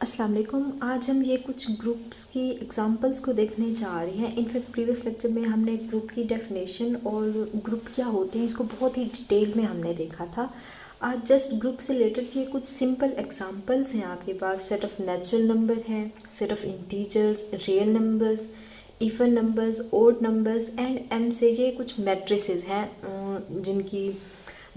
अस्सलाम वालेकुम। आज हम ये कुछ ग्रुप्स की एग्जांपल्स को देखने जा रहे हैं। इनफैक्ट प्रीवियस लेक्चर में हमने ग्रुप की डेफिनेशन और ग्रुप क्या होते हैं इसको बहुत ही डिटेल में हमने देखा था। आज जस्ट ग्रुप से रिलेटेड ये कुछ सिंपल एग्जांपल्स हैं आपके पास। सेट ऑफ नेचुरल नंबर है, set of integers, real numbers, even numbers, odd numbers and M से ये कुछ मैट्रिसेस हैं जिनकी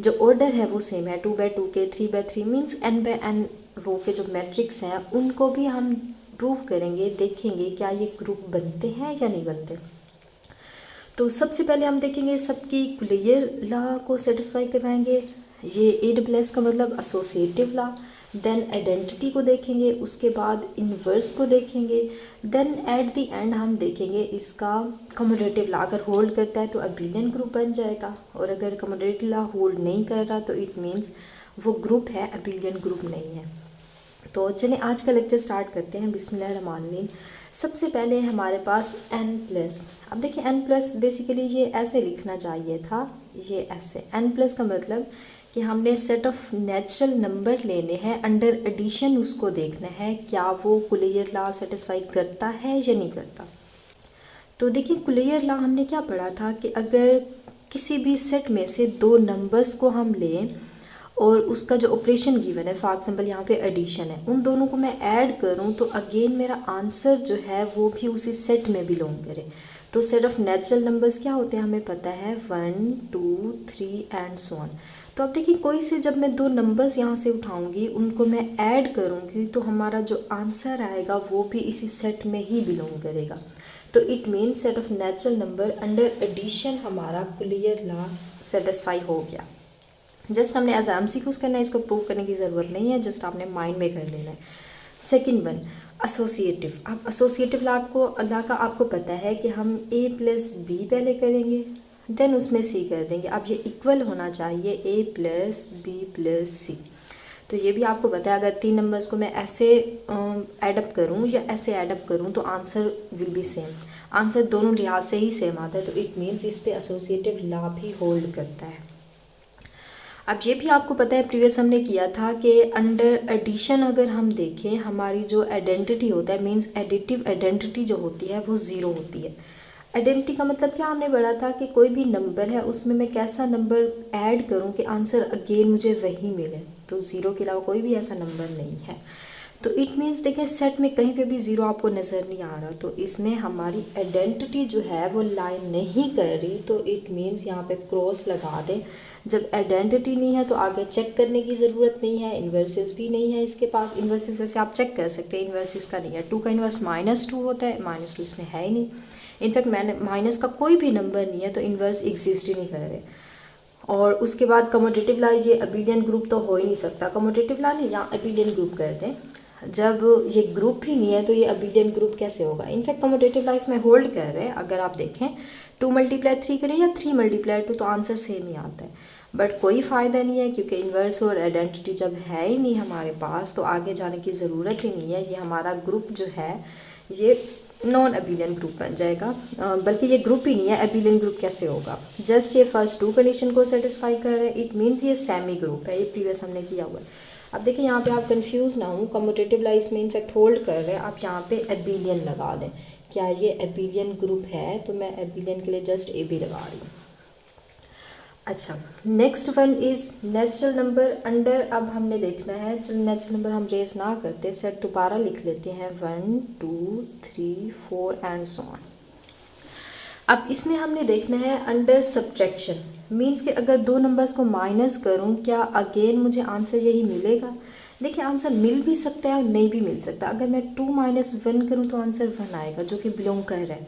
जो ऑर्डर है वो सेम है 2x2 के 3x3 मीन्स n/n रो के जो मैट्रिक्स हैं उनको भी हम प्रूव करेंगे, देखेंगे क्या ये ग्रुप बनते हैं या नहीं बनते। तो सबसे पहले हम देखेंगे सबकी कुलियर लॉ को सेटिस्फाई करवाएंगे। ये AWS का मतलब एसोसिएटिव लॉ। देन आइडेंटिटी को देखेंगे, उसके बाद इन्वर्स को देखेंगे। देन एट द एंड हम देखेंगे इसका कम्यूटेटिव लॉ अगर होल्ड करता है तो अबेलियन ग्रुप बन जाएगा, और अगर कम्यूटेटिव लॉ होल्ड नहीं कर रहा तो इट मीन्स वो ग्रुप है, अबेलियन ग्रुप नहीं है। तो चलिए आज का लेक्चर स्टार्ट करते हैं। बिस्मिल्लाहिर्रहमानिर्रहीम। सबसे पहले हमारे पास n+। अब देखिए n+ बेसिकली ये ऐसे लिखना चाहिए था, ये ऐसे n+ का मतलब कि हमने सेट ऑफ नेचुरल नंबर लेने हैं, अंडर एडिशन उसको देखना है क्या वो कुलियर लॉ सेटिस्फाई करता है या नहीं करता। तो देखिए कुलियर लॉ हमने क्या पढ़ा था कि अगर किसी भी सेट में से दो नंबर्स को हम लें और उसका जो ऑपरेशन गिवन है, फॉर एग्जाम्पल यहाँ पे एडिशन है, उन दोनों को मैं ऐड करूँ तो अगेन मेरा आंसर जो है वो भी उसी सेट में बिलोंग करे। तो सेट ऑफ नेचुरल नंबर्स क्या होते हैं हमें पता है, 1 2 3 एंड सो ऑन। तो अब देखिए कोई से जब मैं दो नंबर्स यहाँ से उठाऊंगी उनको मैं ऐड करूँगी तो हमारा जो आंसर आएगा वो भी इसी सेट में ही बिलोंग करेगा। तो it means set of natural number under addition हमारा कुलियर लॉ सेटिस्फाई हो गया। जस्ट हमने एज MCQs करना है, इसको प्रूव करने की ज़रूरत नहीं है, जस्ट आपने माइंड में कर लेना है। Second one associative. अब एसोसिएटिव लॉ का आपको पता है कि हम A+B पहले करेंगे, देन उसमें C कर देंगे। अब ये इक्वल होना चाहिए A+B+C। तो ये भी आपको पता है अगर तीन नंबर्स को मैं ऐसे एडअप करूँ या ऐसे एडअप करूँ तो answer will be same. Answer दोनों लिहाज से ही सेम आता है, तो इट मीन्स इस पे एसोसिएटिव लॉ भी होल्ड करता है। अब ये भी आपको पता है प्रीवियस हमने किया था कि अंडर एडिशन अगर हम देखें हमारी जो आइडेंटिटी होता है मींस एडिटिव आइडेंटिटी जो होती है वो ज़ीरो होती है। आइडेंटिटी का मतलब क्या हमने पढ़ा था कि कोई भी नंबर है उसमें मैं कैसा नंबर ऐड करूं कि आंसर अगेन मुझे वही मिले, तो ज़ीरो के अलावा कोई भी ऐसा नंबर नहीं है। तो इट मीन्स देखिए सेट में कहीं पे भी ज़ीरो आपको नज़र नहीं आ रहा, तो इसमें हमारी आइडेंटिटी जो है वो लाइन नहीं कर रही, तो इट मीन्स यहाँ पे क्रॉस लगा दें। जब आइडेंटिटी नहीं है तो आगे चेक करने की ज़रूरत नहीं है, इन्वर्सेस भी नहीं है इसके पास। इन्वर्सेस वैसे आप चेक कर सकते हैं, इन्वर्सेस का नहीं है। 2 का इन्वर्स -2 होता है, -2 इसमें है ही नहीं। इनफैक्ट मैंने माइनस का कोई भी नंबर नहीं है तो इन्वर्स एग्जिस्ट ही नहीं कर रहे। और उसके बाद कम्यूटेटिव लॉ, ये अबेलियन ग्रुप तो हो ही नहीं सकता। कम्यूटेटिव लॉ नहीं, यहाँ अबेलियन ग्रुप कर दें। जब ये ग्रुप ही नहीं है तो ये अबेलियन ग्रुप कैसे होगा। इनफैक्ट कम्यूटेटिव लॉ इसमें होल्ड कर रहे हैं। अगर आप देखें 2 × 3 करें या 3 × 2 तो आंसर सेम ही आता है, बट कोई फ़ायदा नहीं है क्योंकि इन्वर्स और आइडेंटिटी जब है ही नहीं हमारे पास तो आगे जाने की ज़रूरत ही नहीं है। ये हमारा ग्रुप जो है ये नॉन अबेलियन ग्रुप बन जाएगा, बल्कि ये ग्रुप ही नहीं है, अबेलियन ग्रुप कैसे होगा। जस्ट ये फर्स्ट 2 कंडीशन को सेटिस्फाई कर रहे हैं, इट मीन्स ये सेमी ग्रुप है। ये प्रीवियस हमने किया हुआ है। अब देखिए यहाँ पे आप कंफ्यूज ना हो, कम्यूटेटिव लॉ इसमें इनफैक्ट होल्ड कर रहे हैं। आप यहाँ पे अबेलियन लगा दें, क्या ये अबेलियन ग्रुप है, तो मैं अबेलियन के लिए जस्ट AB लगा रही हूँ। अच्छा, next one is natural number under. अब हमने देखना है, चलो नेचुरल नंबर हम रेज ना करते, सेट दोबारा लिख लेते हैं 1 2 3 4 एंड सो ऑन। अब इसमें हमने देखना है अंडर सब्ट्रैक्शन, मीन्स कि अगर दो नंबर्स को माइनस करूं क्या अगेन मुझे आंसर यही मिलेगा। देखिए आंसर मिल भी सकता है और नहीं भी मिल सकता। अगर मैं 2 - 1 करूं तो आंसर 1 आएगा जो कि बिलोंग कर रहा है,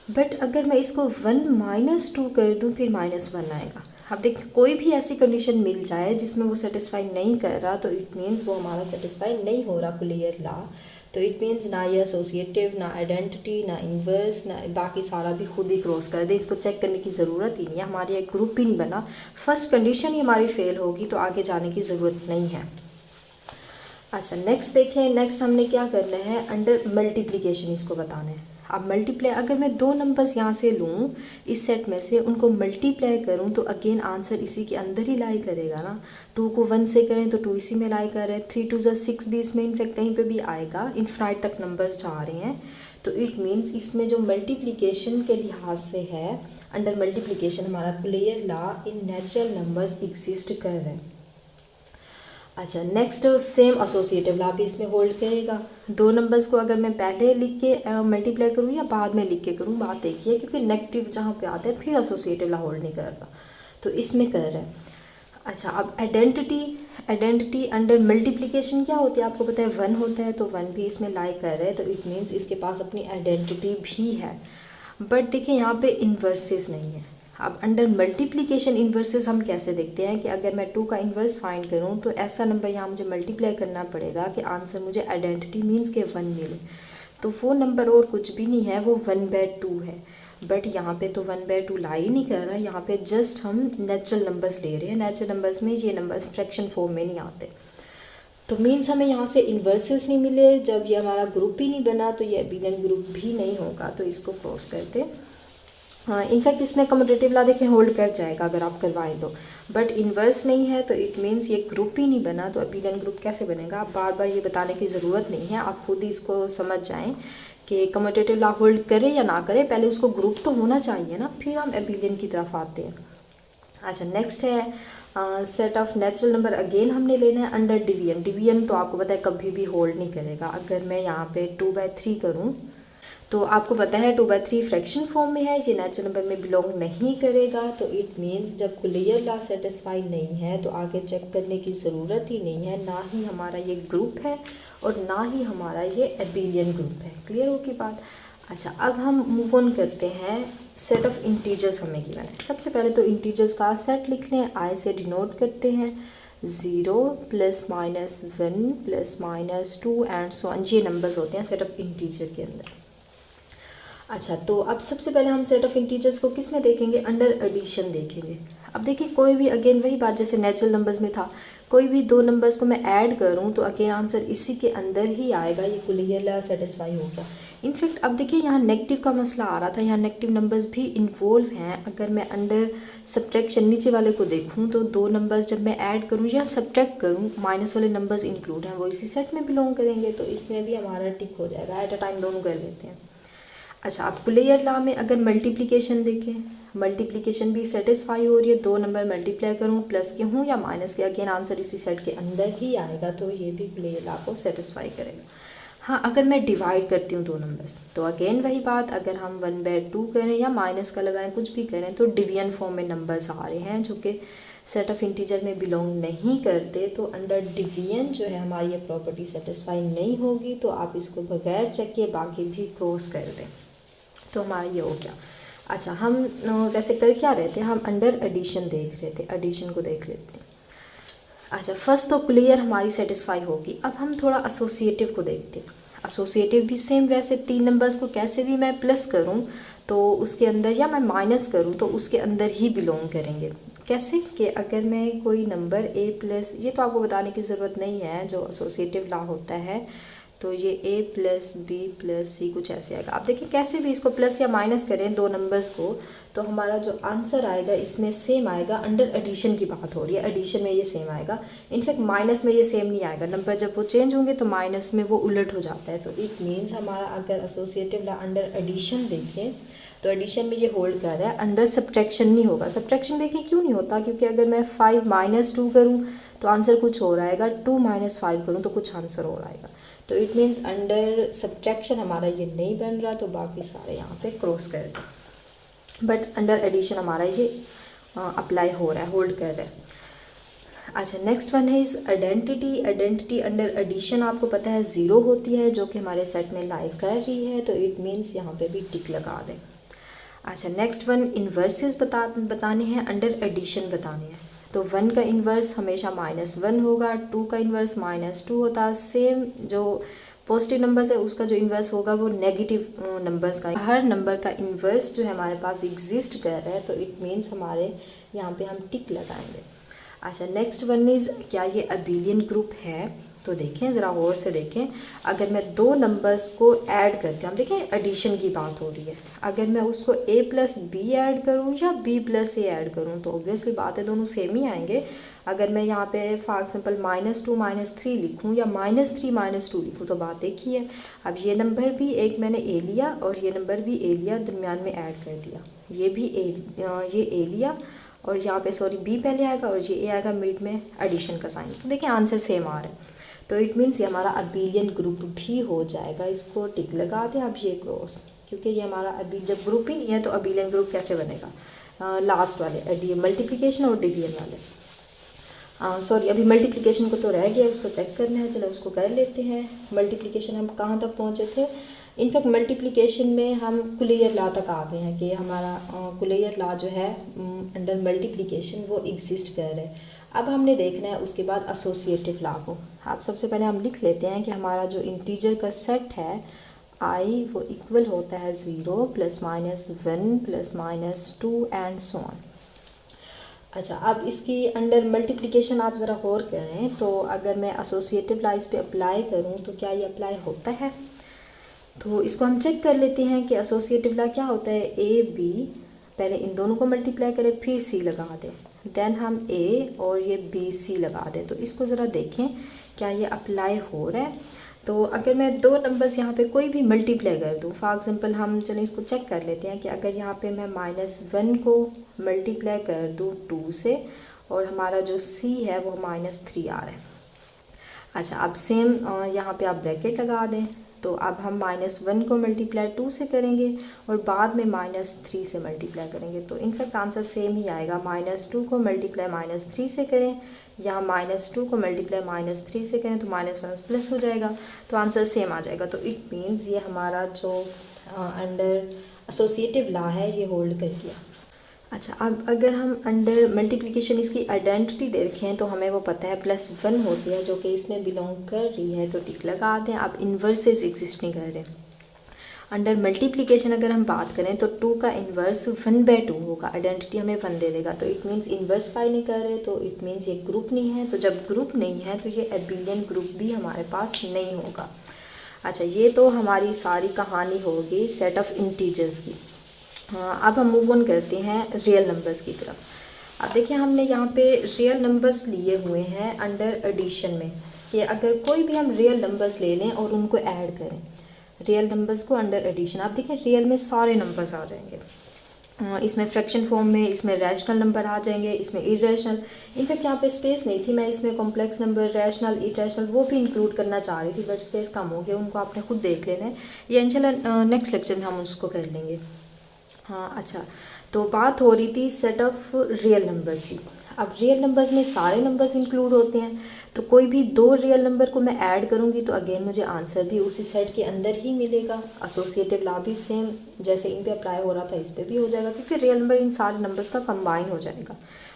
बट अगर मैं इसको 1 - 2 कर दूं फिर -1 आएगा। अब देखिए कोई भी ऐसी कंडीशन मिल जाए जिसमें वो सेटिस्फाई नहीं कर रहा तो इट मीन्स वो हमारा सेटिस्फाई नहीं हो रहा कुलियर लॉ। तो इट मीन्स ना ये एसोसिएटिव, ना आइडेंटिटी, ना इन्वर्स, ना बाकी सारा भी खुद ही क्रॉस कर दे। इसको चेक करने की ज़रूरत ही नहीं है, हमारी एक ग्रुप भी नहीं बना। फर्स्ट कंडीशन ही हमारी फेल होगी तो आगे जाने की ज़रूरत नहीं है। अच्छा नेक्स्ट देखें, नेक्स्ट हमने क्या करना है, अंडर मल्टीप्लिकेशन इसको बताना है। अब मल्टीप्लाई, अगर मैं दो नंबर्स यहाँ से लूँ इस सेट में से, उनको मल्टीप्लाई करूँ तो अगेन आंसर इसी के अंदर ही लाई करेगा ना। 2 को 1 से करें तो 2 इसी में लाई कर रहे हैं, 3 2 6 भी इसमें इनफैक्ट कहीं पे भी आएगा, इनफाइनाइट तक नंबर्स जा रहे हैं। तो इट मीन्स इसमें जो मल्टीप्लिकेशन के लिहाज से है, अंडर मल्टीप्लिकेशन हमारा clear law in natural numbers exist कर रहे हैं। अच्छा, नेक्स्ट सेम एसोसिएटिव लॉ भी इसमें होल्ड करेगा। दो नंबर्स को अगर मैं पहले लिख के मल्टीप्लाई करूँ या बाद में लिख के करूँ, बात एक ही है, क्योंकि नेगेटिव जहाँ पे आता है फिर एसोसिएटिव लॉ होल्ड नहीं करता, तो इसमें कर रहे हैं। अच्छा, अब आइडेंटिटी अंडर मल्टीप्लिकेशन क्या होती है आपको पता है, 1 होता है, तो 1 भी इसमें लाई कर रहे हैं, तो इट मीन्स इसके पास अपनी आइडेंटिटी भी है। बट देखिए यहाँ पे इन्वर्सेस नहीं है। अब अंडर मल्टीप्लिकेशन इन्वर्सेस हम कैसे देखते हैं कि अगर मैं 2 का इन्वर्स फाइंड करूं तो ऐसा नंबर यहाँ मुझे मल्टीप्लाई करना पड़ेगा कि आंसर मुझे आइडेंटिटी मीन्स के 1 मिले। तो वो नंबर और कुछ भी नहीं है, वो 1/2 है। बट यहाँ पे तो 1/2 ला ही नहीं कर रहा, यहाँ पे जस्ट हम नेचुरल नंबर्स ले रहे हैं। नेचुरल नंबर्स में ये नंबर्स फ्रैक्शन फॉर्म में नहीं आते, तो मीन्स हमें यहाँ से इन्वर्सेस नहीं मिले। जब ये हमारा ग्रुप ही नहीं बना तो ये एबिलियन ग्रुप भी नहीं होगा, तो इसको क्रॉस करते। इनफैक्ट इसमें कम्यूटेटिव लॉ देखें होल्ड कर जाएगा अगर आप करवाएं तो, बट इन्वर्स नहीं है, तो इट मीन्स ये ग्रुप ही नहीं बना, तो एबिलियन ग्रुप कैसे बनेगा। आप बार बार ये बताने की ज़रूरत नहीं है, आप खुद ही इसको समझ जाएं कि कम्यूटेटिव लॉ होल्ड करे या ना करे, पहले उसको ग्रुप तो होना चाहिए ना, फिर हम एबिलियन की तरफ आते हैं। अच्छा, नेक्स्ट है set of natural number. Again हमने लेना है अंडर डिवीजन। डिवीजन तो आपको पता है कभी भी होल्ड नहीं करेगा। अगर मैं यहाँ पे 2/3 करूँ तो आपको पता है 2/3 फ्रैक्शन फॉर्म में है, ये नेचुरल नंबर में बिलोंग नहीं करेगा, तो इट मीन्स जब क्लियर लॉ सेटिस्फाई नहीं है तो आगे चेक करने की ज़रूरत ही नहीं है, ना ही हमारा ये ग्रुप है और ना ही हमारा ये एबिलियन ग्रुप है। क्लियर हो की बात। अच्छा, अब हम मूव ऑन करते हैं। सेट ऑफ इंटीजर्स हमें गिवन है। सबसे पहले तो इंटीजर्स का सेट लिख लें, आई से डिनोट करते हैं 0 +-1 +-2 एंड सो ऑन, ये नंबर्स होते हैं सेट ऑफ इंटीजर के अंदर। अच्छा, तो अब सबसे पहले हम सेट ऑफ इंटीजर्स को किस में देखेंगे, अंडर एडिशन देखेंगे। अब देखिए कोई भी, अगेन वही बात जैसे नेचुरल नंबर्स में था, कोई भी दो नंबर्स को मैं ऐड करूं तो अगेन आंसर इसी के अंदर ही आएगा, ये क्लियर लॉ सेटिस्फाई हो गया। इनफैक्ट अब देखिए यहाँ नेगेटिव का मसला आ रहा था, यहाँ नेगेटिव नंबर्स भी इन्वॉल्व हैं। अगर मैं अंडर सब्ट्रैक्शन नीचे वाले को देखूँ तो दो नंबर्स जब मैं ऐड करूँ या सब्ट्रैक्ट करूँ, माइनस वाले नंबर्स इंक्लूड हैं, वो इसी सेट में बिलोंग करेंगे, तो इसमें भी हमारा टिक हो जाएगा। एट अ टाइम दोनों कर लेते हैं। अच्छा, आप क्लियर लॉ में अगर मल्टीप्लिकेशन देखें, मल्टीप्लिकेशन भी सेटिस्फाई हो रही है, दो नंबर मल्टीप्लाई करूँ प्लस के हूँ या माइनस के, अगेन आंसर इसी सेट के अंदर ही आएगा, तो ये भी क्लियर लॉ को सेटिस्फाई करेगा। हाँ, अगर मैं डिवाइड करती हूँ दो नंबर्स तो अगेन वही बात, अगर हम 1/2 करें या माइनस का लगाएं, कुछ भी करें, तो डिवीजन फॉर्म में नंबर्स आ रहे हैं जो कि सेट ऑफ इंटीजर में बिलोंग नहीं करते, तो अंडर डिवीजन जो है हमारी ये प्रॉपर्टी सेटिस्फाई नहीं होगी। तो आप इसको बगैर चेक किए बाकी भी क्रॉस कर दें, तो हमारा ये हो गया। अच्छा, हम वैसे कर क्या रहे थे, हम अंडर एडिशन देख रहे थे, एडिशन को देख लेते हैं। अच्छा, फर्स्ट तो क्लियर हमारी सेटिस्फाई होगी। अब हम थोड़ा एसोसिएटिव को देखते हैं। एसोसिएटिव भी सेम, वैसे तीन नंबर्स को कैसे भी मैं प्लस करूं तो उसके अंदर, या मैं माइनस करूं तो उसके अंदर ही बिलोंग करेंगे। कैसे कि अगर मैं कोई नंबर a प्लस, ये तो आपको बताने की ज़रूरत नहीं है, जो एसोसिएटिव लॉ होता है, तो ये a + b + c कुछ ऐसे आएगा। आप देखिए कैसे भी इसको प्लस या माइनस करें दो नंबर्स को, तो हमारा जो आंसर आएगा इसमें सेम आएगा। अंडर एडिशन की बात हो रही है, एडिशन में ये सेम आएगा। इनफैक्ट माइनस में ये सेम नहीं आएगा, नंबर जब वो चेंज होंगे तो माइनस में वो उलट हो जाता है। तो इट मीन्स हमारा अगर एसोसिएटिव लॉ अंडर एडिशन देखें तो एडिशन में ये होल्ड कर रहा है, अंडर सब्ट्रैक्शन नहीं होगा। सब्ट्रैक्शन देखिए क्यों नहीं होता, क्योंकि अगर मैं 5 - 2 करूँ तो आंसर कुछ और आएगा, 2 - 5 करूँ तो कुछ आंसर और आएगा। तो इट मीन्स अंडर सब्ट्रैक्शन हमारा ये नहीं बन रहा, तो बाकी सारे यहाँ पे क्रॉस कर दें। बट अंडर एडिशन हमारा ये अप्लाई हो रहा है, होल्ड कर रहा है। अच्छा, नेक्स्ट वन है इस आइडेंटिटी। आइडेंटिटी अंडर एडिशन आपको पता है 0 होती है, जो कि हमारे सेट में लाई कर रही है, तो इट मीन्स यहाँ पे भी टिक लगा दें। अच्छा, नेक्स्ट वन इन्वर्सेस बताने हैं, अंडर एडिशन बताने हैं। तो 1 का इन्वर्स हमेशा -1 होगा, 2 का इन्वर्स -2 होता है। सेम जो पॉजिटिव नंबर्स है उसका जो इन्वर्स होगा वो नेगेटिव नंबर्स का, हर नंबर का इन्वर्स जो है हमारे पास एग्जिस्ट कर रहा है, तो इट मीन्स हमारे यहाँ पे हम टिक लगाएंगे। अच्छा, नेक्स्ट वन इज़ क्या ये अबिलियन ग्रुप है। तो देखें ज़रा गौर से देखें, अगर मैं दो नंबर्स को ऐड करती हूँ, हम देखें एडिशन की बात हो रही है, अगर मैं उसको a प्लस बी ऐड करूँ या b प्लस ए ऐड करूँ तो ऑब्वियसली बात है दोनों सेम ही आएंगे। अगर मैं यहाँ पे फॉर एग्जांपल -2 -3 लिखूँ या -3 -2 लिखूँ तो बात एक ही है। अब ये नंबर भी एक मैंने a लिया और ये नंबर भी a लिया, दरमियान में ऐड कर दिया, ये भी ये a लिया और यहाँ पे सॉरी b पहले आएगा और ये a आएगा मिड में, एडिशन का साइन। तो देखिए आंसर सेम आ रहा है, तो इट मीन्स ये हमारा अबिलियन ग्रुप भी हो जाएगा। इसको टिक लगा दें अब ये क्रॉस, क्योंकि ये हमारा अभी जब ग्रुप ही नहीं है तो अबिलियन ग्रुप कैसे बनेगा। लास्ट वाले मल्टीप्लिकेशन और डिवीजन वाले, सॉरी अभी मल्टीप्लिकेशन को तो रह गया, उसको चेक करना है, चलो उसको कर लेते हैं। मल्टीप्लिकेशन हम कहाँ तक पहुँचे थे, इनफैक्ट मल्टीप्लिकेशन में हम कुलियर लॉ तक आ गए हैं कि हमारा कुलियर लॉ जो है अंडर मल्टीप्लिकेशन वो एग्जिस्ट कर रहा है। अब हमने देखना है उसके बाद एसोसिएटिव लॉ को। आप सबसे पहले हम लिख लेते हैं कि हमारा जो इंटीजर का सेट है आई वो इक्वल होता है 0 +- 1 + -2 एंड सो ऑन। अच्छा, अब इसकी अंडर मल्टीप्लिकेशन आप ज़रा गौर करें, तो अगर मैं एसोसिएटिव लॉ इस पे अप्लाई करूँ तो क्या ये अप्लाई होता है, तो इसको हम चेक कर लेते हैं कि एसोसिएटिव लॉ क्या होता है। ए बी, पहले इन दोनों को मल्टीप्लाई करें फिर सी लगा दें, देन हम ए और ये बी सी लगा दें। तो इसको ज़रा देखें क्या ये अप्लाई हो रहा है। तो अगर मैं दो नंबर्स यहाँ पे कोई भी मल्टीप्लाई कर दूँ, फॉर एग्जांपल हम चलें इसको चेक कर लेते हैं कि अगर यहाँ पे मैं -1 को मल्टीप्लाई कर दूँ 2 से और हमारा जो c है वो -3 आ रहा है। अच्छा, अब सेम यहाँ पे आप ब्रैकेट लगा दें, तो अब हम -1 को मल्टीप्लाई 2 से करेंगे और बाद में -3 से मल्टीप्लाई करेंगे, तो इनफैक्ट आंसर सेम ही आएगा। -2 को मल्टीप्लाई -3 से करें, यहाँ -2 को मल्टीप्लाई -3 से करें तो माइनस प्लस हो जाएगा, तो आंसर सेम आ जाएगा। तो इट मीन्स ये हमारा जो अंडर एसोसिएटिव लॉ है ये होल्ड कर गया। अच्छा, अब अगर हम अंडर मल्टीप्लिकेशन इसकी आइडेंटिटी देखें तो हमें वो पता है +1 होती है जो कि इसमें बिलोंग कर रही है, तो टिक लगा दें। अब इन्वर्सेस एग्जिस्ट नहीं कर रहे। अंडर मल्टीप्लिकेशन अगर हम बात करें तो 2 का इन्वर्स 1/2 होगा, आइडेंटिटी हमें 1 दे देगा, तो इट मीन्स इन्वर्स फाई नहीं कर रहे, तो इट मीन्स ये ग्रुप नहीं है। तो जब ग्रुप नहीं है तो ये एबिलियन ग्रुप भी हमारे पास नहीं होगा। अच्छा, ये तो हमारी सारी कहानी होगी सेट ऑफ इंटीजर्स की। हाँ, अब हम मूव ऑन करते हैं रियल नंबर्स की तरफ। अब देखिए हमने यहाँ पे रियल नंबर्स लिए हुए हैं अंडर एडिशन में, कि अगर कोई भी हम रियल नंबर्स ले लें और उनको ऐड करें, रियल नंबर्स को अंडर एडिशन, आप देखिए रियल में सारे नंबर्स आ जाएंगे, इसमें फ्रैक्शन फॉर्म में, इसमें रैशनल नंबर आ जाएंगे, इसमें इरेशनल। इनफैक्ट यहाँ पे स्पेस नहीं थी, मैं इसमें कॉम्प्लेक्स नंबर, रैशनल, इरेशनल वो भी इंक्लूड करना चाह रही थी, बट स्पेस कम हो गया, उनको आपने खुद देख लेना है, ये इंशाल्लाह नेक्स्ट लेक्चर में हम उसको कर लेंगे। हाँ, अच्छा, तो बात हो रही थी सेट ऑफ रियल नंबर्स की। अब रियल नंबर्स में सारे नंबर्स इंक्लूड होते हैं, तो कोई भी दो रियल नंबर को मैं ऐड करूँगी तो अगेन मुझे आंसर भी उसी सेट के अंदर ही मिलेगा। एसोसिएटिव लॉ भी सेम जैसे इन पे अप्लाई हो रहा था इस पे भी हो जाएगा, क्योंकि रियल नंबर इन सारे नंबर्स का कंबाइन हो जाएगा।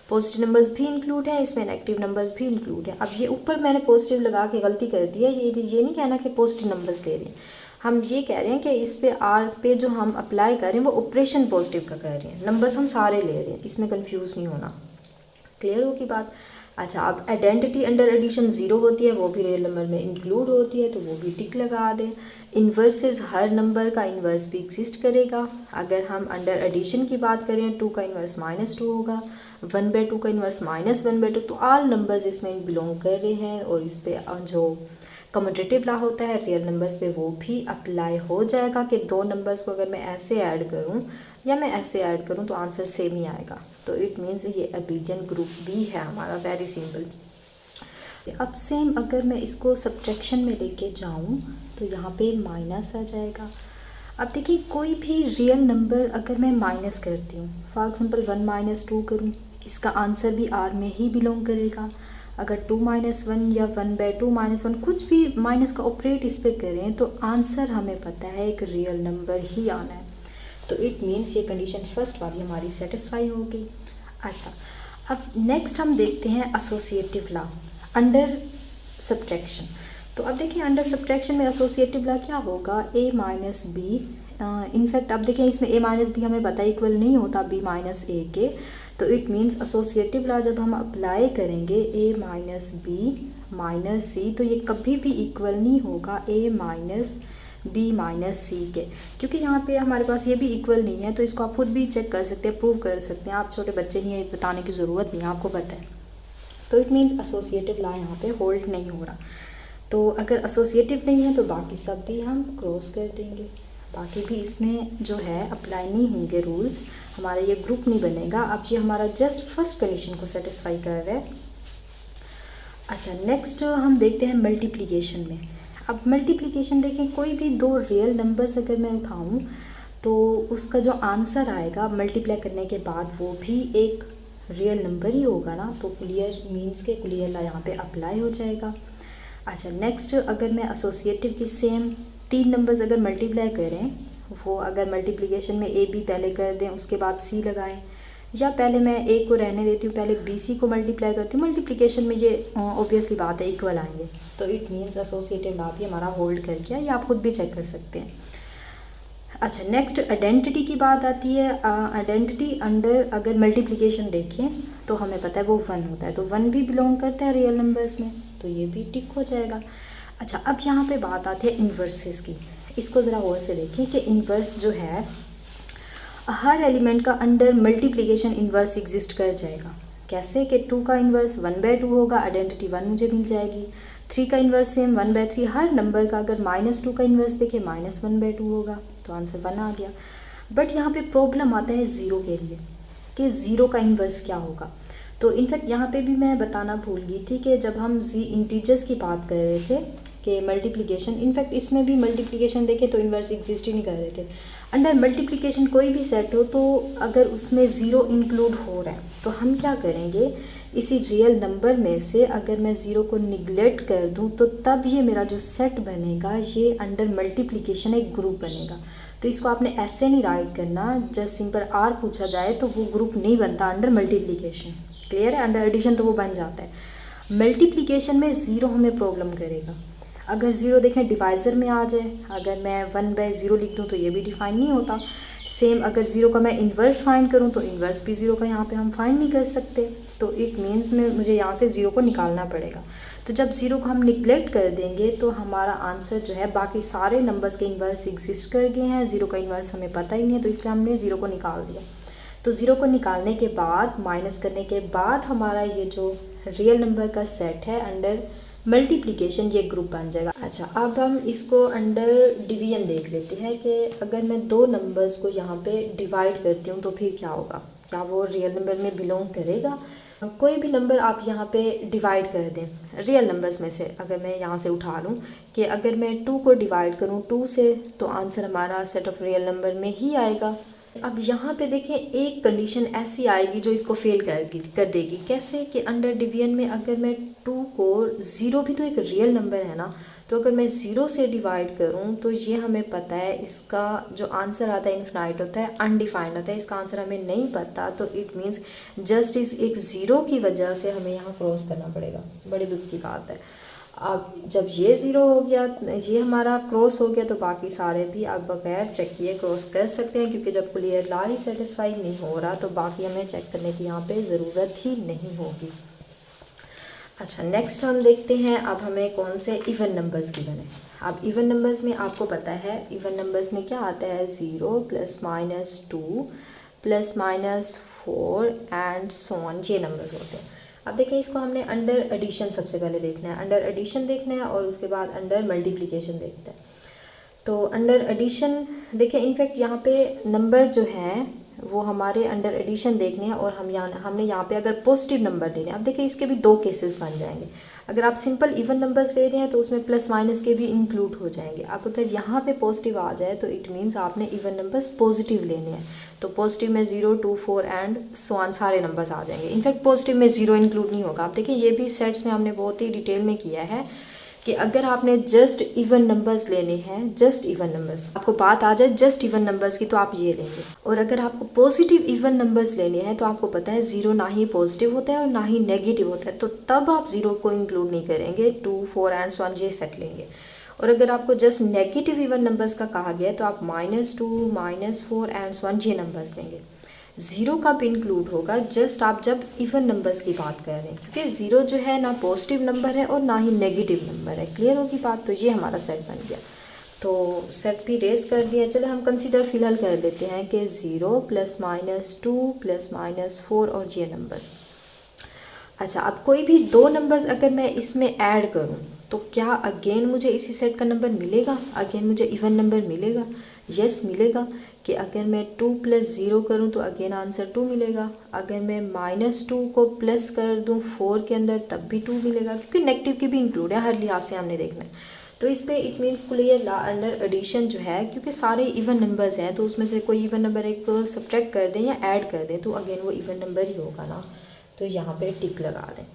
पॉजिटिव नंबर्स भी इंक्लूड है इसमें, नेगेटिव नंबर्स भी इंक्लूड है। अब ये ऊपर मैंने पॉजिटिव लगा के गलती कर दी है, ये नहीं कहना कि पॉजिटिव नंबर्स ले रहे हैं, हम ये कह रहे हैं कि इस पे आर पे जो हम अप्लाई कर रहे हैं वो ऑपरेशन पॉजिटिव का कर रहे हैं, नंबर्स हम सारे ले रहे हैं, इसमें कंफ्यूज नहीं होना। क्लियर होगी बात। अच्छा, अब आइडेंटिटी अंडर एडिशन 0 होती है, वो भी रियल नंबर में इंक्लूड होती है, तो वो भी टिक लगा दें। इन्वर्सेस, हर नंबर का इन्वर्स भी एग्जिस्ट करेगा। अगर हम अंडर एडिशन की बात करें 2 का इन्वर्स -2 होगा, 1/2 का इन्वर्स -1/2, तो ऑल नंबर्स इसमें बिलोंग कर रहे हैं और इस पे जो कम्यूटेटिव लॉ होता है रियल नंबर्स पे वो भी अप्लाई हो जाएगा कि दो नंबर्स को अगर मैं ऐसे ऐड करूं या मैं ऐसे ऐड करूं तो आंसर सेम ही आएगा। तो इट मीन्स ये अबिलियन ग्रुप भी है हमारा, वेरी सिंपल। अब सेम अगर मैं इसको सब्ट्रैक्शन में लेके जाऊं तो यहाँ पे माइनस आ जाएगा। अब देखिए कोई भी रियल नंबर अगर मैं माइनस करती हूँ, फॉर एग्जांपल 1 - 2 करूँ, इसका आंसर भी आर में ही बिलोंग करेगा। अगर 2 - 1 या 1/2 -1 कुछ भी माइनस का ऑपरेट इस पर करें तो आंसर हमें पता है एक रियल नंबर ही आना है। तो इट मीन्स ये कंडीशन फर्स्ट वाली हमारी सेटिस्फाई हो गई। अच्छा, अब नेक्स्ट हम देखते हैं एसोसिएटिव लॉ अंडर सब्ट्रैक्शन। तो अब देखिए अंडर सब्ट्रैक्शन में एसोसिएटिव लॉ क्या होगा, a - b। इनफैक्ट अब देखिए इसमें a - b हमें पता इक्वल नहीं होता b - a के, तो इट मीन्स एसोसिएटिव लॉ जब हम अप्लाई करेंगे a माइनस बी माइनस सी, तो ये कभी भी इक्वल नहीं होगा a माइनस बी माइनस सी के, क्योंकि यहाँ पे हमारे पास ये भी इक्वल नहीं है। तो इसको आप खुद भी चेक कर सकते हैं, प्रूव कर सकते हैं, आप छोटे बच्चे नहीं है, बताने की ज़रूरत नहीं है, आपको पता है। तो इट मीन्स एसोसिएटिव लॉ यहाँ पे होल्ड नहीं हो रहा। तो अगर एसोसिएटिव नहीं है तो बाकी सब भी हम क्रॉस कर देंगे, बाकी भी इसमें जो है अप्लाई नहीं होंगे रूल्स, हमारा ये ग्रुप नहीं बनेगा। अब ये हमारा जस्ट फर्स्ट कंडीशन को सेटिस्फाई कर रहा है। अच्छा, नेक्स्ट हम देखते हैं मल्टीप्लिकेशन में। अब मल्टीप्लिकेशन देखें, कोई भी दो रियल नंबर्स अगर मैं उठाऊं तो उसका जो आंसर आएगा मल्टीप्लाई करने के बाद वो भी एक रियल नंबर ही होगा ना, तो क्लियर मीन्स के क्लियर लॉ यहाँ पे अप्लाई हो जाएगा। अच्छा, नेक्स्ट अगर मैं एसोसिएटिव की सेम तीन नंबर्स अगर मल्टीप्लाई करें, वो अगर मल्टीप्लिकेशन में ए बी पहले कर दें उसके बाद सी लगाएं, या पहले मैं ए को रहने देती हूँ पहले बी सी को मल्टीप्लाई करती हूँ, मल्टीप्लिकेशन में ये ऑब्वियसली बात है इक्वल आएंगे। तो इट मीन्स एसोसिएटिव लॉ भी हमारा होल्ड कर गया, ये आप खुद भी चेक कर सकते हैं। अच्छा, नेक्स्ट आइडेंटिटी की बात आती है। आइडेंटिटी अंडर अगर मल्टीप्लिकेशन देखें तो हमें पता है वो 1 होता है, तो 1 भी बिलोंग करता है रियल नंबर्स में, तो ये भी टिक हो जाएगा। अच्छा, अब यहाँ पे बात आती है इन्वर्सेस की। इसको ज़रा और से देखें कि इन्वर्स जो है हर एलिमेंट का अंडर मल्टीप्लिकेशन इन्वर्स एग्जिस्ट कर जाएगा। कैसे कि 2 का इन्वर्स 1/2 होगा, आइडेंटिटी 1 मुझे मिल जाएगी। 3 का इन्वर्स सेम 1/3, हर नंबर का अगर -2 का इन्वर्स देखें -1/2 होगा, तो आंसर 1 आ गया। बट यहाँ पे प्रॉब्लम आता है 0 के लिए कि 0 का इन्वर्स क्या होगा। तो इनफैक्ट यहाँ पे भी मैं बताना भूल गई थी कि जब हम इंटीजर्स की बात कर रहे थे कि मल्टीप्लिकेशन, इनफैक्ट इसमें भी मल्टीप्लिकेशन देखें तो इन्वर्स एग्जिस्ट ही नहीं कर रहे थे। अंडर मल्टीप्लिकेशन कोई भी सेट हो तो अगर उसमें 0 इंक्लूड हो रहा है तो हम क्या करेंगे, इसी रियल नंबर में से अगर मैं 0 को निगलेक्ट कर दूं तो तब ये मेरा जो सेट बनेगा ये अंडर मल्टीप्लिकेशन एक ग्रुप बनेगा। तो इसको आपने ऐसे नहीं राइट करना, जस्ट सिंपल आर पूछा जाए तो वो ग्रुप नहीं बनता अंडर मल्टीप्लिकेशन। क्लियर है? अंडर एडिशन तो वो बन जाता है, मल्टीप्लिकेशन में 0 हमें प्रॉब्लम करेगा। अगर 0 देखें डिवाइज़र में आ जाए, अगर मैं 1/0 लिख दूँ तो ये भी डिफाइन नहीं होता। सेम अगर 0 का मैं इन्वर्स फाइंड करूँ तो इन्वर्स भी 0 का यहाँ पे हम फाइंड नहीं कर सकते, तो इट मीन्स में मुझे यहाँ से 0 को निकालना पड़ेगा। तो जब 0 को हम निगलेक्ट कर देंगे तो हमारा आंसर जो है बाकी सारे नंबर्स के इन्वर्स एग्जिस्ट कर गए हैं, 0 का इन्वर्स हमें पता ही नहीं है, तो इसलिए हमने 0 को निकाल दिया। तो 0 को निकालने के बाद माइनस करने के बाद हमारा ये जो रियल नंबर का सेट है अंडर मल्टीप्लिकेशन ये ग्रुप बन जाएगा। अच्छा, अब हम इसको अंडर डिवीजन देख लेते हैं कि अगर मैं 2 नंबर्स को यहाँ पे डिवाइड करती हूँ तो फिर क्या होगा, क्या वो रियल नंबर में बिलोंग करेगा। कोई भी नंबर आप यहाँ पे डिवाइड कर दें रियल नंबर्स में से, अगर मैं यहाँ से उठा लूँ कि अगर मैं 2 को डिवाइड करूँ 2 से तो आंसर हमारा सेट ऑफ रियल नंबर में ही आएगा। अब यहाँ पे देखें एक कंडीशन ऐसी आएगी जो इसको फेल कर देगी। कैसे कि अंडर डिवीजन में अगर मैं 2 को 0 भी तो एक रियल नंबर है ना, तो अगर मैं 0 से डिवाइड करूँ तो ये हमें पता है इसका जो आंसर आता है इन्फिनाइट होता है, अनडिफाइंड आता है, इसका आंसर हमें नहीं पता। तो इट मीन्स जस्ट इस एक 0 की वजह से हमें यहाँ क्रॉस करना पड़ेगा, बड़ी दुख की बात है। अब जब ये 0 हो गया, ये हमारा क्रॉस हो गया, तो बाकी सारे भी आप बगैर चेक किए क्रॉस कर सकते हैं, क्योंकि जब क्लियर लॉ ही सेटिस्फाई नहीं हो रहा तो बाकी हमें चेक करने की यहाँ पे ज़रूरत ही नहीं होगी। अच्छा, नेक्स्ट हम देखते हैं अब हमें कौन से इवन नंबर्स की बने। अब इवन नंबर्स में आपको पता है इवन नंबर्स में क्या आता है, 0 +-2 +-4 एंड सो ऑन, ये नंबर्स होते हैं। अब देखें इसको हमने अंडर एडिशन सबसे पहले देखना है, अंडर एडिशन देखना है और उसके बाद अंडर मल्टीप्लिकेशन देखना है। तो अंडर एडिशन देखें, इनफैक्ट यहाँ पे नंबर जो है वो हमारे अंडर एडिशन देखने हैं और हमने यहाँ पे अगर पॉजिटिव नंबर लेने हैं। अब देखिए इसके भी 2 केसेस बन जाएंगे। अगर आप सिंपल इवन नंबर्स ले रहे हैं तो उसमें प्लस माइनस के भी इंक्लूड हो जाएंगे। अब अगर यहाँ पे पॉजिटिव आ जाए तो इट मीन्स आपने इवन नंबर्स पॉजिटिव लेने हैं। तो पॉजिटिव में 0, 2, 4 एंड सो ऑन सारे नंबर्स आ जाएंगे। इनफैक्ट पॉजिटिव में 0 इंक्लूड नहीं होगा। आप देखिए ये भी सेट्स में हमने बहुत ही डिटेल में किया है कि अगर आपने जस्ट इवन नंबर्स लेने हैं, जस्ट इवन नंबर्स, आपको बात आ जाए जस्ट इवन नंबर्स की तो आप ये लेंगे। और अगर आपको पॉजिटिव इवन नंबर्स लेने हैं तो आपको पता है 0 ना ही पॉजिटिव होता है और ना ही नेगेटिव होता है, तो तब आप 0 को इंक्लूड नहीं करेंगे, 2, 4 एंड सो ऑन ये सेट लेंगे। और अगर आपको जस्ट नेगेटिव इवन नंबर्स का कहा गया है तो आप -2, -4 एंड सो ऑन ये नंबर्स लेंगे। ज़ीरो कब इंक्लूड होगा, जस्ट आप जब इवन नंबर्स की बात कर रहे हैं, क्योंकि ज़ीरो जो है ना पॉजिटिव नंबर है और ना ही नेगेटिव नंबर है। क्लियर होगी बात। तो ये हमारा सेट बन गया। तो सेट भी रेस कर दिया। चलो हम कंसीडर फिलहाल कर लेते हैं कि 0 +-2 +-4 और ये नंबर्स। अच्छा, अब कोई भी दो नंबर्स अगर मैं इसमें ऐड करूं तो क्या अगेन मुझे इसी सेट का नंबर मिलेगा, अगेन मुझे इवन नंबर मिलेगा? यस मिलेगा। कि अगर मैं 2 + 0 करूं तो अगेन आंसर 2 मिलेगा। अगर मैं -2 को प्लस कर दूं 4 के अंदर तब भी 2 मिलेगा, क्योंकि नेगेटिव की भी इंक्लूड है, हर लिहाज से हमने देखना है। तो इस पे it means closure law under addition जो है, क्योंकि सारे इवन नंबर्स हैं तो उसमें से कोई इवन नंबर एक सब्ट्रैक्ट कर दें या ऐड कर दें तो अगेन वो इवन नंबर ही होगा ना। तो यहाँ पे टिक लगा दें।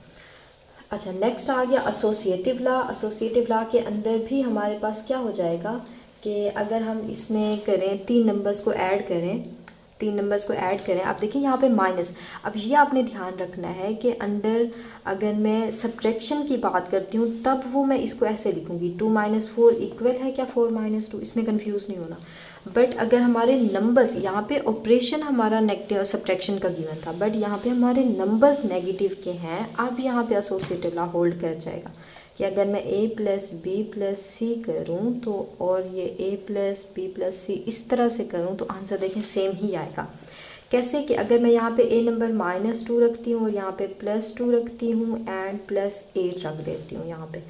अच्छा, नेक्स्ट आ गया एसोसिएटिव लॉ। एसोसिएटिव लॉ के अंदर भी हमारे पास क्या हो जाएगा कि अगर हम इसमें करें तीन नंबर्स को ऐड करें, आप देखिए यहाँ पे माइनस। अब ये आपने ध्यान रखना है कि अंडर अगर मैं सब्ट्रैक्शन की बात करती हूँ तब वो मैं इसको ऐसे लिखूँगी 2 - 4 इक्वल है क्या 4 - 2, इसमें कंफ्यूज नहीं होना। बट अगर हमारे नंबर्स यहाँ पे ऑपरेशन हमारा नेगेटिव सब्ट्रैक्शन का गिवन था, बट यहाँ पे हमारे नंबर्स नेगेटिव के हैं, अब यहाँ पे एसोसिएटिव लॉ होल्ड कर जाएगा कि अगर मैं a + b + c करूँ तो और ये a + b + c इस तरह से करूँ तो आंसर देखें सेम ही आएगा। कैसे कि अगर मैं यहाँ पे a नंबर -2 रखती हूँ और यहाँ पे +2 रखती हूँ एंड +8 रख देती हूँ यहाँ पे,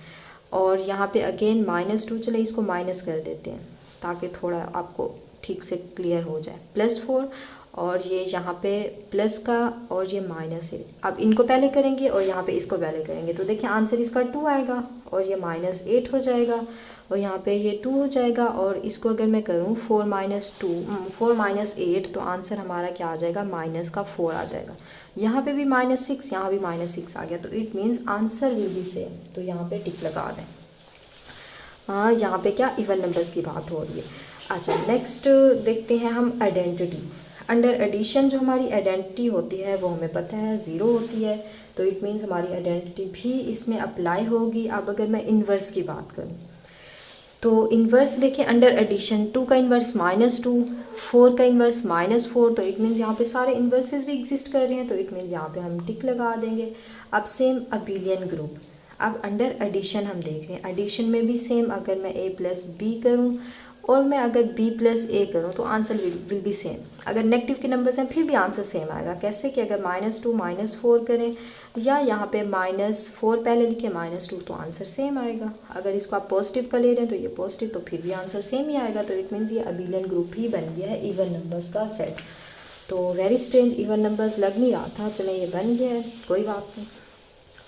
और यहाँ पे अगेन -2, चले इसको माइनस कर देते हैं ताकि थोड़ा आपको ठीक से क्लियर हो जाए। +4 और ये यहाँ पे प्लस का और ये माइनस है। अब इनको पहले करेंगे और यहाँ पे इसको पहले करेंगे तो देखिए आंसर इसका 2 आएगा और ये -8 हो जाएगा और यहाँ पे ये 2 हो जाएगा। और इसको अगर मैं करूँ 4 - 8 तो आंसर हमारा क्या आ जाएगा, -4 आ जाएगा। यहाँ पे भी -6, यहाँ भी -6 आ गया। तो it means answer will be same. तो यहाँ पे टिक लगा दें। हाँ, यहाँ पे क्या इवन नंबर्स की बात हो रही है। अच्छा, नेक्स्ट देखते हैं हम आइडेंटिटी। अंडर एडिशन जो हमारी आइडेंटिटी होती है वो हमें पता है 0 होती है, तो इट मीन्स हमारी आइडेंटिटी भी इसमें अप्लाई होगी। अब अगर मैं इन्वर्स की बात करूँ तो इन्वर्स देखें, अंडर एडिशन 2 का इन्वर्स -2, 4 का इन्वर्स -4, तो इट मीन्स यहाँ पे सारे इन्वर्सेस भी एग्जिस्ट कर रहे हैं, तो इट मीन्स यहाँ पे हम टिक लगा देंगे। अब सेम अबिलियन ग्रुप। अब अंडर एडिशन हम देख रहे हैं, एडिशन में भी सेम, अगर मैं a + b करूँ और मैं अगर b + a करूँ तो आंसर विल बी सेम। अगर नेगेटिव के नंबर्स हैं फिर भी आंसर सेम आएगा। कैसे कि अगर -2 -4 करें या यहाँ पे -4 पहले लिखे -2 तो आंसर सेम आएगा। अगर इसको आप पॉजिटिव का ले रहे हैं तो ये पॉजिटिव, तो फिर भी आंसर सेम ही आएगा। तो इट मीन्स ये अबिलियन ग्रुप ही बन गया है इवन नंबर्स का सेट। तो वेरी स्ट्रेंज, इवन नंबर्स लग नहीं रहा था, चलें ये बन गया है, कोई बात नहीं।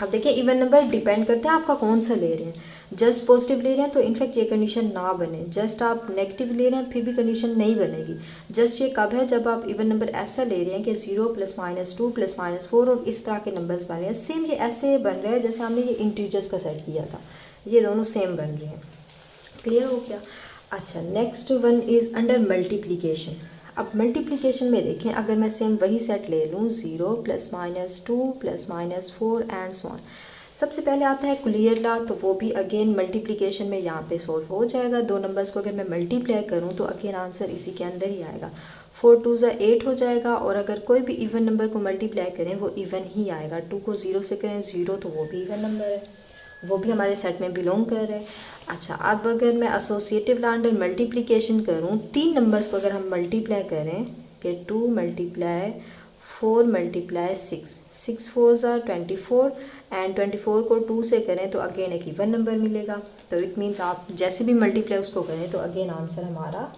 अब देखिए इवन नंबर डिपेंड करते हैं आपका कौन सा ले रहे हैं। जस्ट पॉजिटिव ले रहे हैं तो इनफैक्ट ये कंडीशन ना बने, जस्ट आप नेगेटिव ले रहे हैं फिर भी कंडीशन नहीं बनेगी। जस्ट ये कब है, जब आप इवन नंबर ऐसा ले रहे हैं कि 0 + -2 + -4 और इस तरह के नंबर्स बन रहे हैं। सेम ये ऐसे बन रहे हैं जैसे हमने ये इंटीजर्स का सेट किया था, ये दोनों सेम बन रहे हैं। क्लियर हो गया। अच्छा, next one is under multiplication. अब मल्टीप्लिकेशन में देखें, अगर मैं सेम वही सेट ले लूँ 0 + -2 + -4 एंड सो ऑन। सबसे पहले आता है क्लियर लॉ, तो वो भी अगेन मल्टीप्लिकेशन में यहाँ पे सॉल्व हो जाएगा। दो नंबर्स को अगर मैं मल्टीप्लाई करूँ तो अगेन आंसर इसी के अंदर ही आएगा। 4 × 2 = 8 हो जाएगा और अगर कोई भी इवन नंबर को मल्टीप्लाई करें वो इवन ही आएगा। 2 को 0 से करें 0 तो वो भी इवन नंबर है, वो भी हमारे सेट में बिलोंग कर रहे हैं। अच्छा, अब अगर मैं एसोसिएटिव लॉ अंडर मल्टीप्लिकेशन करूँ, तीन नंबर्स को अगर हम मल्टीप्लाई करें कि 2 × 4 × 6, 6 × 4 = 24 एंड 24 को 2 से करें तो अगेन एक इवन नंबर मिलेगा। तो इट मीन्स आप जैसे भी मल्टीप्लाई उसको करें तो अगेन आंसर हमारा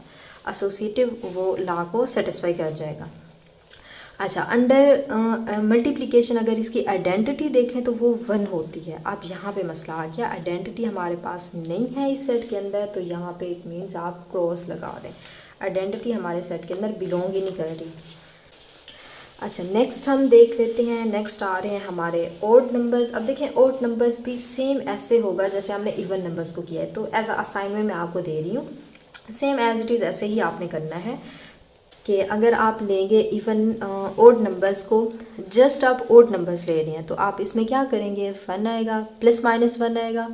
एसोसिएटिव वो लॉ को सेटिस्फाई कर जाएगा। अच्छा, अंडर मल्टीप्लिकेशन अगर इसकी आइडेंटिटी देखें तो वो 1 होती है। अब यहाँ पे मसला आ गया, आइडेंटिटी हमारे पास नहीं है इस सेट के अंदर, तो यहाँ पे इट मीन्स आप क्रॉस लगा दें, आइडेंटिटी हमारे सेट के अंदर बिलोंग ही नहीं कर रही। अच्छा, नेक्स्ट हम देख लेते हैं। नेक्स्ट आ रहे हैं हमारे ऑड नंबर्स। अब देखें ऑड नंबर्स भी सेम ऐसे होगा जैसे हमने इवन नंबर्स को किया है, तो एज अ असाइनमेंट मैं आपको दे रही हूँ, सेम एज इट इज़ ऐसे ही आपने करना है कि अगर आप लेंगे इवन ओड नंबर्स को, जस्ट आप ओड नंबर्स ले रहे हैं तो आप इसमें क्या करेंगे, 1 आएगा, +- 1 आएगा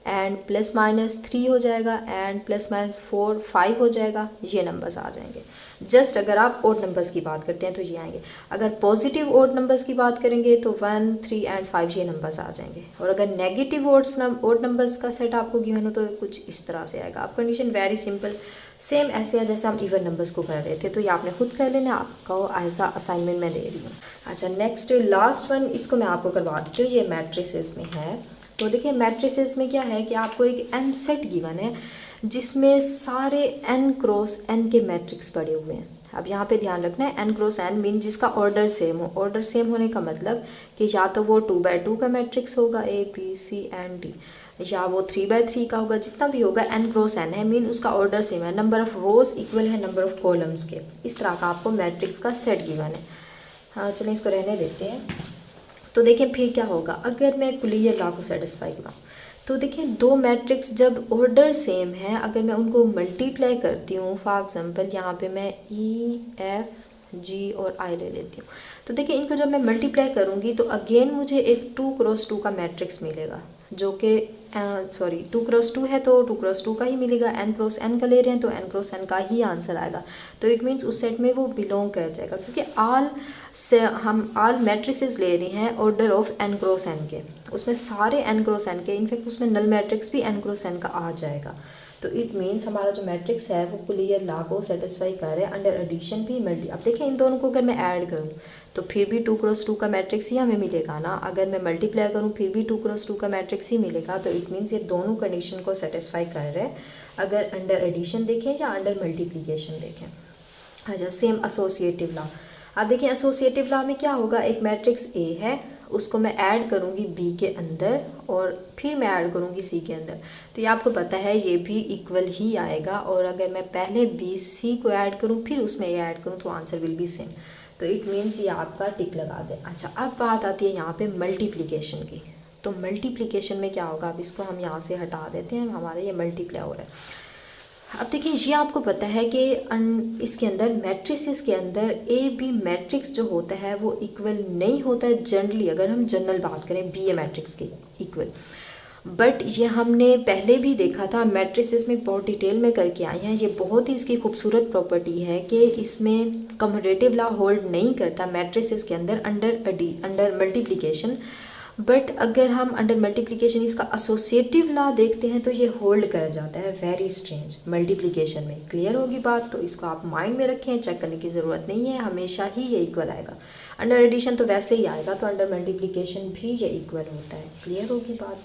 एंड प्लस माइनस 3 हो जाएगा, एंड प्लस माइनस 4 5 हो जाएगा। ये नंबर्स आ जाएंगे। जस्ट अगर आप ओड नंबर्स की बात करते हैं तो ये आएंगे। अगर पॉजिटिव ओड नंबर्स की बात करेंगे तो 1 3 एंड 5 ये नंबर्स आ जाएंगे। और अगर नेगेटिव ओड नंबर्स का सेट आपको गिवन हो तो कुछ इस तरह से आएगा। अब कंडीशन वेरी सिंपल, सेम ऐसे है जैसे हम इवन नंबर्स को कर रहे थे, तो ये आपने खुद कर लेना, आपको ऐसा असाइनमेंट मैं दे रही हूँ। अच्छा, नेक्स्ट लास्ट वन, इसको मैं आपको करवा देती हूँ। ये मैट्रिसेस में है। तो देखिए मैट्रिसेस में क्या है कि आपको एक एम सेट गिवन है जिसमें सारे n क्रॉस n के मैट्रिक्स पड़े हुए हैं। अब यहाँ पे ध्यान रखना है n क्रॉस n मीन जिसका ऑर्डर सेम हो। ऑर्डर सेम होने का मतलब कि या तो वो 2x2 का मैट्रिक्स होगा A B C and D, या वो 3x3 का होगा। जितना भी होगा n क्रॉस n है मीन उसका ऑर्डर सेम है, नंबर ऑफ रोज इक्वल है नंबर ऑफ कॉलम्स के। इस तरह का आपको मैट्रिक्स का सेट गिवन है। हाँ चलिए इसको रहने देते हैं। तो देखिए फिर क्या होगा अगर मैं कुलियर लॉ को सेटिस्फाई कराऊँ। तो देखिए दो मैट्रिक्स जब ऑर्डर सेम है, अगर मैं उनको मल्टीप्लाई करती हूँ, फॉर एग्जांपल यहाँ पे मैं E F G और I ले लेती हूँ। तो देखिए इनको जब मैं मल्टीप्लाई करूँगी तो अगेन मुझे एक 2x2 का मैट्रिक्स मिलेगा, जो कि 2x2 है तो 2x2 का ही मिलेगा। n क्रॉस n का ले रहे हैं तो n क्रॉस n का ही आंसर आएगा। तो इट मीन्स उस सेट में वो बिलोंग कर जाएगा, क्योंकि हम ऑल मैट्रिसेस ले रहे हैं order of n cross n के, उसमें सारे n क्रॉस n के, इनफैक्ट उसमें नल मैट्रिक्स भी n क्रॉस n का आ जाएगा। तो इट मीन्स हमारा जो मैट्रिक्स है वो कुलियर लॉ को सेटिस्फाई कर रहे हैं अंडर एडिशन भी मल्टी। अब देखिए इन दोनों को अगर मैं ऐड करूँ तो फिर भी 2x2 का मैट्रिक्स ही हमें मिलेगा ना। अगर मैं मल्टीप्लाई करूँ फिर भी 2x2 का मैट्रिक्स ही मिलेगा। तो इट मीन्स ये दोनों कंडीशन को सेटिस्फाई कर रहे हैं, अगर अंडर एडिशन देखें या अंडर मल्टीप्लिकेशन देखें। अच्छा, सेम एसोसिएटिव लॉ। अब देखिए एसोसिएटिव लॉ में क्या होगा, एक मैट्रिक्स A है, उसको मैं ऐड करूँगी B के अंदर और फिर मैं ऐड करूँगी C के अंदर, तो ये आपको पता है ये भी इक्वल ही आएगा। और अगर मैं पहले B C को ऐड करूँ फिर उसमें A ऐड करूँ तो आंसर विल बी सेम। तो इट मीन्स ये आपका टिक लगा दे। अच्छा, अब बात आती है यहाँ पे मल्टीप्लिकेशन की। तो मल्टीप्लिकेशन में क्या होगा, अब इसको हम यहाँ से हटा देते हैं, हमारा ये मल्टीप्लाई हो रहा है। अब देखिए ये आपको पता है कि इसके अंदर मैट्रिसेस के अंदर ए बी मैट्रिक्स जो होता है वो इक्वल नहीं होता है जनरली, अगर हम जनरल बात करें बी ए मैट्रिक्स के इक्वल। बट ये हमने पहले भी देखा था, मैट्रिसेस में बहुत डिटेल में करके आए हैं। ये बहुत ही इसकी खूबसूरत प्रॉपर्टी है कि इसमें कम्यूटेटिव लॉ होल्ड नहीं करता मैट्रिसेस के अंदर अंडर मल्टीप्लिकेशन। बट अगर हम अंडर मल्टीप्लिकेशन इसका एसोसिएटिव लॉ देखते हैं तो ये होल्ड कर जाता है, वेरी स्ट्रेंज मल्टीप्लिकेशन में। क्लियर होगी बात, तो इसको आप माइंड में रखें, चेक करने की ज़रूरत नहीं है, हमेशा ही ये इक्वल आएगा। अंडर एडिशन तो वैसे ही आएगा, तो अंडर मल्टीप्लिकेशन भी ये इक्वल होता है। क्लियर होगी बात।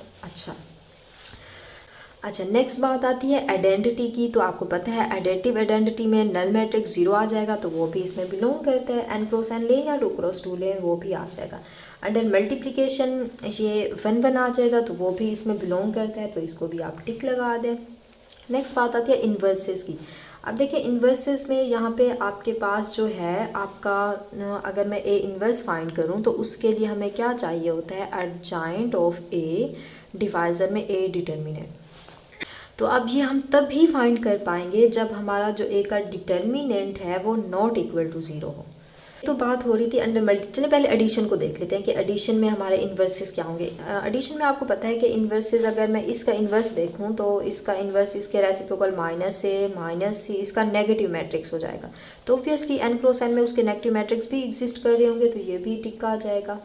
अच्छा, नेक्स्ट बात आती है आइडेंटिटी की। तो आपको पता है एडेटिव आइडेंटिटी में नल मैट्रिक्स 0 आ जाएगा तो वो भी इसमें बिलोंग करता है। n क्रॉस n लें या 2x2 लें वो भी आ जाएगा। अंडर मल्टीप्लिकेशन ये 1 1 आ जाएगा तो वो भी इसमें बिलोंग करता है, तो इसको भी आप टिक लगा दें। नेक्स्ट बात आती है इन्वर्सेस की। अब देखिए इन्वर्सेस में यहाँ पे आपके पास जो है आपका, अगर मैं ए इन्वर्स फाइंड करूँ तो उसके लिए हमें क्या चाहिए होता है, एडजॉइंट ऑफ ए डिवाइज़र में ए डिटर्मिनेंट। तो अब ये हम तब ही फाइंड कर पाएंगे जब हमारा जो ए का डिटर्मिनेंट है वो नॉट इक्वल टू 0 हो। तो बात हो रही थी अंडर मल्टी। चलिए पहले एडिशन को देख लेते हैं कि एडिशन में हमारे इन्वर्सेस क्या होंगे। एडिशन में आपको पता है कि इन्वर्सेस, अगर मैं इसका इन्वर्स देखूं तो इसका इन्वर्स इसके रेसिप्रोकल -a-c इसका नेगेटिव मैट्रिक्स हो जाएगा। तो ऑब्वियसली n क्रॉस n में उसके नेगेटिव मैट्रिक्स भी एग्जिस्ट कर रहे होंगे, तो ये भी टिक आ जाएगा।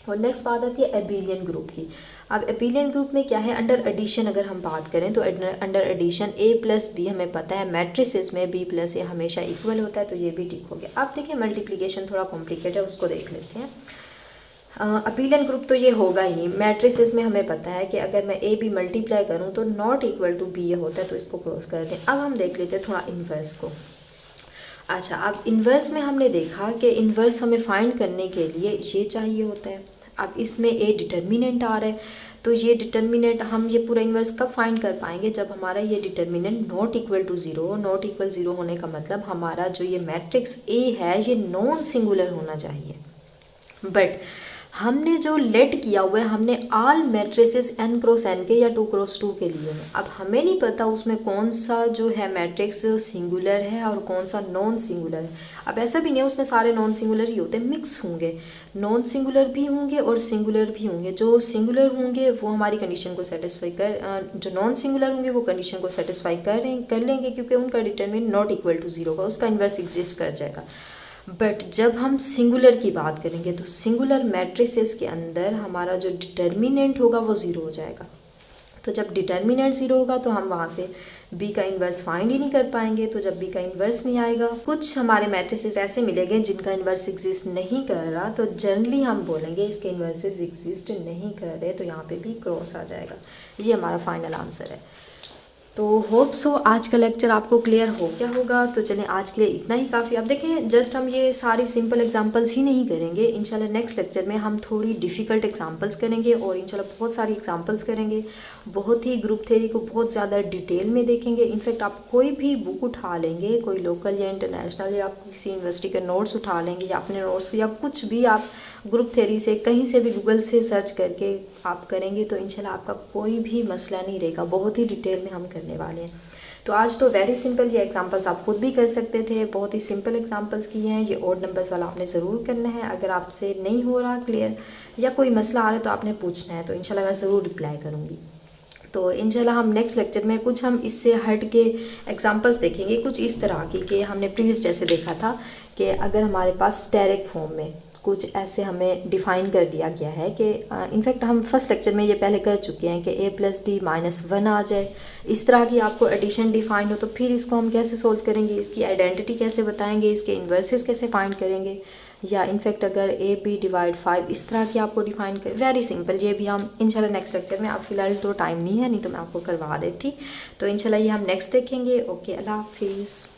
और नेक्स्ट बात आती है एबिलियन ग्रुप की। अब एबिलियन ग्रुप में क्या है, अंडर एडिशन अगर हम बात करें तो under addition a plus B हमें पता है मैट्रिसेस में b प्लस ए हमेशा इक्वल होता है, तो ये भी टिक हो गया। अब देखिए मल्टीप्लिकेशन थोड़ा कॉम्प्लिकेटेड है, उसको देख लेते हैं। एबिलियन ग्रुप तो ये होगा ही नहीं, मैट्रिसेस में हमें पता है कि अगर मैं a b मल्टीप्लाई करूँ तो नॉट इक्वल टू b होता है, तो इसको क्रॉस कर दें। अब हम देख लेते हैं थोड़ा इन्वर्स को। अच्छा, अब इन्वर्स में हमने देखा कि इन्वर्स हमें फाइंड करने के लिए ये चाहिए होता है। अब इसमें ए डिटर्मिनेंट आ रहा है, तो ये डिटर्मिनेंट हम ये पूरा इन्वर्स कब फाइंड कर पाएंगे, जब हमारा ये डिटर्मिनेंट नॉट इक्वल टू 0 हो। नॉट इक्वल 0 होने का मतलब हमारा जो ये मैट्रिक्स ए है ये नॉन सिंगुलर होना चाहिए। बट हमने जो लेट किया हुआ है, हमने all matrices n cross n के या 2 क्रॉस 2 के लिए हैं। अब हमें नहीं पता उसमें कौन सा जो है मैट्रिक्स सिंगुलर है और कौन सा नॉन सिंगुलर है। अब ऐसा भी नहीं है उसमें सारे नॉन सिंगुलर ही होते हैं, मिक्स होंगे, नॉन सिंगुलर भी होंगे और सिंगुलर भी होंगे। जो सिंगुलर होंगे वो हमारी कंडीशन को सेटिस्फाई जो नॉन सिंगुलर होंगे वो कंडीशन को सेटिस्फाई कर लेंगे, क्योंकि उनका डिटरमिनेंट नॉट इक्वल टू 0 होगा, उसका इन्वर्स एग्जिस्ट कर जाएगा। बट जब हम सिंगुलर की बात करेंगे तो सिंगुलर मैट्रिसेस के अंदर हमारा जो डिटर्मिनेंट होगा वो 0 हो जाएगा। तो जब डिटर्मिनेंट 0 होगा तो हम वहाँ से b का इन्वर्स फाइंड ही नहीं कर पाएंगे। तो जब b का इन्वर्स नहीं आएगा, कुछ हमारे मैट्रिसेस ऐसे मिलेंगे जिनका इन्वर्स एग्जिस्ट नहीं कर रहा, तो जनरली हम बोलेंगे इसके इन्वर्सेस एग्जिस्ट नहीं कर रहे, तो यहाँ पे भी क्रॉस आ जाएगा। ये हमारा फाइनल आंसर है। तो होप सो आज का लेक्चर आपको क्लियर हो गया होगा। तो चलें आज के लिए इतना ही काफ़ी। अब देखें जस्ट हम ये सारी सिंपल एग्जांपल्स ही नहीं करेंगे, इंशाल्लाह नेक्स्ट लेक्चर में हम थोड़ी डिफ़िकल्ट एग्जांपल्स करेंगे और इंशाल्लाह बहुत सारी एग्जांपल्स करेंगे, बहुत ही ग्रुप थ्योरी को बहुत ज़्यादा डिटेल में देखेंगे। इनफैक्ट आप कोई भी बुक उठा लेंगे, कोई लोकल या इंटरनेशनल, या आप किसी यूनिवर्सिटी के नोट्स उठा लेंगे या अपने नोट्स या कुछ भी आप ग्रुप थ्योरी से कहीं से भी गूगल से सर्च करके आप करेंगे तो इंशाल्लाह आपका कोई भी मसला नहीं रहेगा। बहुत ही डिटेल में हम करने वाले हैं। तो आज तो वेरी सिंपल, ये एग्जांपल्स आप खुद भी कर सकते थे, बहुत ही सिंपल एग्जांपल्स किए हैं। ये ऑड नंबर्स वाला आपने ज़रूर करना है। अगर आपसे नहीं हो रहा क्लियर या कोई मसला आ रहा है तो आपने पूछना है, तो इंशाल्लाह मैं ज़रूर रिप्लाई करूँगी। तो इंशाल्लाह हम नेक्स्ट लेक्चर में कुछ हम इससे हट के एग्जांपल्स देखेंगे, कुछ इस तरह की कि हमने प्रीवियस जैसे देखा था कि अगर हमारे पास स्टेरिक फॉर्म में कुछ ऐसे हमें डिफ़ाइन कर दिया गया है कि इनफैक्ट हम फर्स्ट लेक्चर में ये पहले कर चुके हैं कि a + b - 1 आ जाए, इस तरह की आपको एडिशन डिफ़ाइन हो, तो फिर इसको हम कैसे सोल्व करेंगे, इसकी आइडेंटिटी कैसे बताएंगे, इसके इन्वर्सेस कैसे फाइंड करेंगे, या इनफैक्ट अगर ab/5 इस तरह की आपको डिफ़ाइन कर, वेरी सिंपल। ये भी हम इंशाल्लाह नेक्स्ट लेक्चर में, आप फ़िलहाल तो टाइम नहीं है, नहीं तो मैं आपको करवा देती। तो इंशाल्लाह ये हम नेक्स्ट देखेंगे। ओके, अल्लाह हाफिज़।